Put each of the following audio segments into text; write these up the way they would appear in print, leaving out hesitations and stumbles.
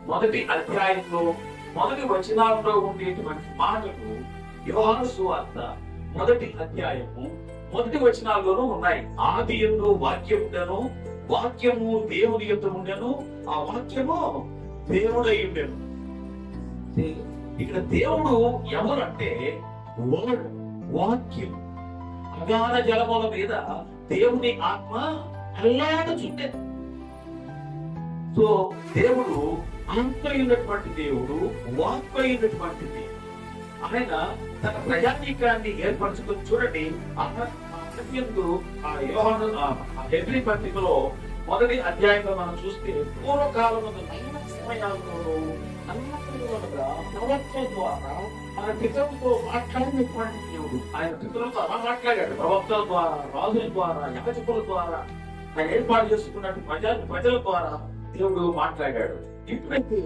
మొదటి అధ్యాయంలో మొదటి వచనాల్లో ఉండేటువంటి మాటలు యోహాను సువార్త మొదటి అధ్యాయము మొదటి వచనాల్లోనూ ఉన్నాయి. ఆది యందు వాక్యం ఉండెను, వాక్యము దేవుని యొద్ద ఉండెను, ఆ వాక్యము దేవుడై ఉండెను. ఇక్కడ దేవుడు ఎవరంటే వర్డ్, వాక్యం. అగాధ జలముల మీద దేవుని ఆత్మ అల్లాడుచుండెను. సో దేవుడు ఆత్మ అయినటువంటి దేవుడు, వాక్కు అయినటువంటి దేవుడు. ఆయన తన ప్రజానీకాన్ని ఏర్పరచుకొని చూడండి. ఆ యోహాను హెబ్రీ పత్రికలో మొదటి అధ్యాయంలో మనం చూస్తే పూర్వకాలమున సమయాల్లో ప్రవక్తల ద్వారా మన పితరులతో మాట్లాడినటువంటి దేవుడు. ఆయన పితరులతో అలా మాట్లాడాడు. ప్రవక్తల ద్వారా, రాజుల ద్వారా, యాజకుల ద్వారా, ఆయన ఏర్పాటు చేసుకున్నట్టు ప్రజల ద్వారా దేవుడు మాట్లాడాడు. ఇప్పుడైతే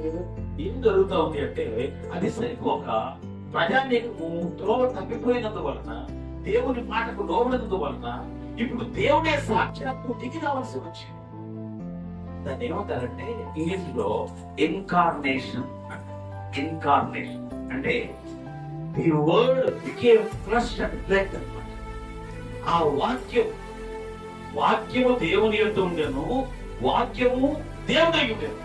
ఏం జరుగుతా ఉంది అంటే అది సరిపోక ప్రజానీకము త్రోవ తప్పిపోయినందువలన, దేవుని మాటకు లోబడినందువలన ఇప్పుడు దేవుడే సాక్షాత్తు దిగి రావాల్సి వచ్చింది. దాన్ని ఏమంటారంటే ఇంగ్లీష్ లో ఇన్కార్నేషన్. ఇన్కార్నేషన్ అంటే the word became flesh and blood అన్నమాట. ఆ వాక్యము దేవుని యొద్ద ఉండెను, వాక్యము దేవుడై ఉండెను.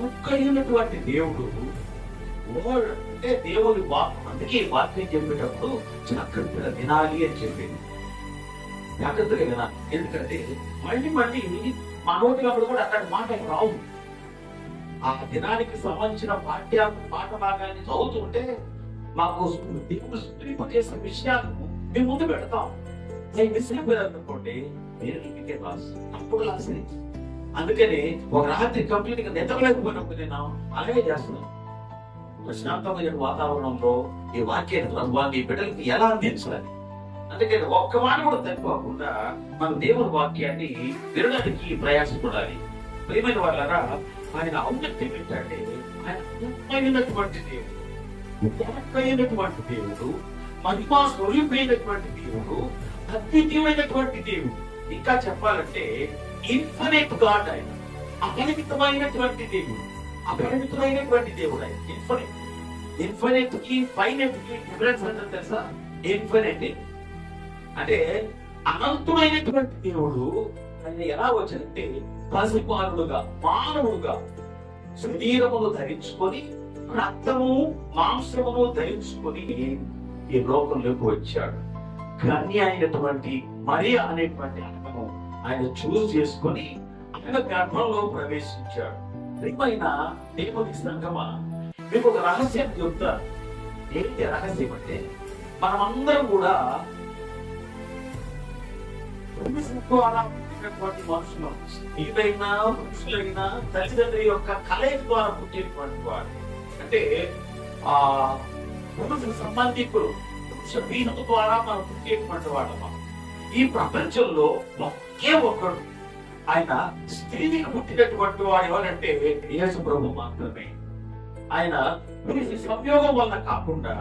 ఒక్కడైనటువంటి దేవుడు వర్డ్ అంటే దేవుని వాక్యం. అందుకే వాక్యం చెప్పేటప్పుడు జాగ్రత్తగా వినాలి అని చెప్పింది. జాగ్రత్తగా వినాలి. ఎందుకంటే మళ్ళీ మా నోటిలో కూడా అక్కడ మాట రావు. ఆ దినానికి సంబంధించిన పాఠ భాగాన్ని చదువుతుంటే మాకు దేవుడు స్ఫూరింపజేసిన విషయాలను మేము ముందు పెడతాం. నేను మిస్ అయిపోయారనుకోండి, నేను మీకే లాస్, అప్పుడు లాస్. అందుకని ఒక రాత్రి కంప్లీట్ గా నిద్రలేకపోయినప్పుడు నేను అలాగే చేస్తున్నాను. ప్రశాంతమైన వాతావరణంలో ఈ వాక్యాన్ని ప్రభుత్వాన్ని ఈ బిడ్డలకి ఎలా అందించాలి. అందుకని ఒక్క మాట కూడా తక్కువకుండా మన దేవుని వాక్యాన్ని వినడానికి ప్రయాసపడాలి. ప్రియమైన వాళ్ళారా, ఆయన ఔన్నత్యం ఏంటంటే ఆయన అయినటువంటి దేవుడు, అయినటువంటి దేవుడు, మహిమా స్వరూపమైనటువంటి దేవుడు, అద్వితీయమైనటువంటి దేవుడు. ఇంకా చెప్పాలంటే ఇన్ఫినిట్ గాడ్. ఆయన అపరిమితమైనటువంటి దేవుడు, అపరిమితమైనటువంటి దేవుడు. ఆయన ఇన్ఫినిట్ కి ఫైనైట్ కి డిఫరెన్స్ అంటే తెలుసా? ఇన్ఫినిట్ అంటే అనంతమైనటువంటి దేవుడు. ఆయన ఎలా వచ్చాడంటే పసిపాలుడుగా, మానవుడుగా శరీరమును ధరించుకొని, రక్తము మాంసమును ధరించుకొని ఈ లోకంలోకి వచ్చాడు. కన్య అయినటువంటి మరియా అనేటువంటి ఆత్మను ఆయన చూస్ చేసుకొని ఆయన గర్భంలో ప్రవేశించాడు. ప్రియమైన దేవుని సంగమా, మీకు ఒక రహస్యం చెప్తా. ఏంటి రహస్యం అంటే మనమందరం కూడా మనుషులు, స్త్రీలైనా పురుషులైనా తల్లిదండ్రుల యొక్క కలయిక ద్వారా పుట్టినటువంటి వాడు. అంటే ఆ పురుష సంబంధికులు, పురుష వీణత ద్వారా మనం పుట్టేటువంటి వాళ్ళం. ఈ ప్రపంచంలో ఒకే ఒక్కడు ఆయన స్త్రీకి పుట్టినటువంటి వాడు ఎవరంటే యేసు ప్రభు మాత్రమే. ఆయన పురుష సంయోగం వల్ల కాకుండా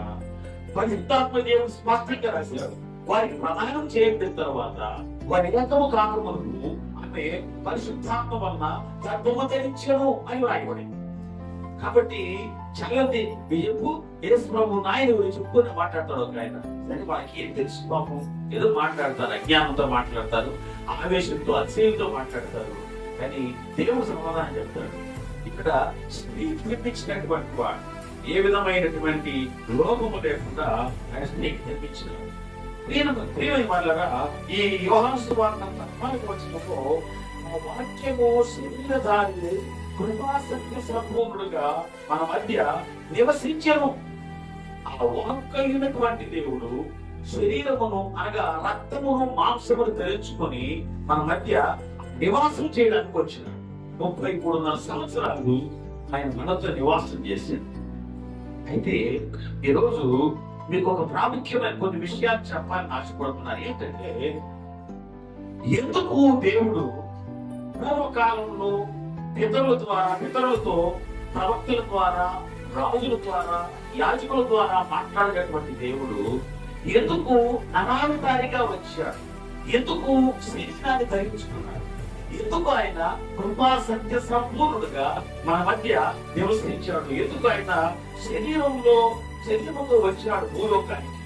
పరిశుద్ధాత్మ దేవుడు స్పష్టంగా రాశారు. వారికి ప్రదానం చేయబడిన తర్వాత వారి ఏకము కాకముందు ఆమె పరిశుద్ధాత్మ వలన గర్భము ధరించెను అని రాయబడింది. కాబట్టి చల్లది బియ్యపు యేసు ప్రభు నాయన గురించి చెప్పుకొని మాట్లాడతాడు ఒక ఆయన. సరే, వాళ్ళకి ఏం తెలుసు పాపం, ఏదో మాట్లాడతారు, అజ్ఞానంతో మాట్లాడతారు, ఆవేశంతో అతిశయంతో మాట్లాడతారు. కానీ దేవుడు సమాధానం చెప్తాడు. ఇక్కడ స్త్రీ నిర్మించినటువంటి వాడు ఏ విధమైనటువంటి లోపము లేకుండా ఆయన స్త్రీకి నిర్మించినాడు. ప్రియమైన వాళ్ళరా, ఈ యోహాను సువార్త వచ్చినప్పుడు ఆ వాక్యము శరీరధారి కృపాసక్తి సంపూర్ణుడుగా మన మధ్య నివసించను. ఆ వాక్కైనటువంటి దేవుడు శరీరమును అనగా రక్తమును మాంసమును ధరించుకొని మన మధ్య నివాసం చేయడానికి వచ్చినాడు. 33.5 సంవత్సరాలు ఆయన మనతో నివాసం చేశాడు. అయితే ఈరోజు మీకు ఒక ప్రాముఖ్యమైన కొన్ని విషయాలు చెప్పాలని ఆశపడుతున్నారు. ఏంటంటే ఎందుకు దేవుడు పూర్వకాలంలో పితరులతో ప్రవక్తల ద్వారా, రాజుల ద్వారా, యాజకుల ద్వారా మాట్లాడేటువంటి దేవుడు ఎందుకు అనావతారిగా వచ్చాడు? ఎందుకు శరీరాన్ని ధరించుకున్నాడు? ఎందుకు ఆయన కృపా సత్య సంపూర్ణుడుగా మన మధ్య నివసించాడు? ఎందుకు ఆయన శరీరంతో వచ్చినాడు భూలోకానికి?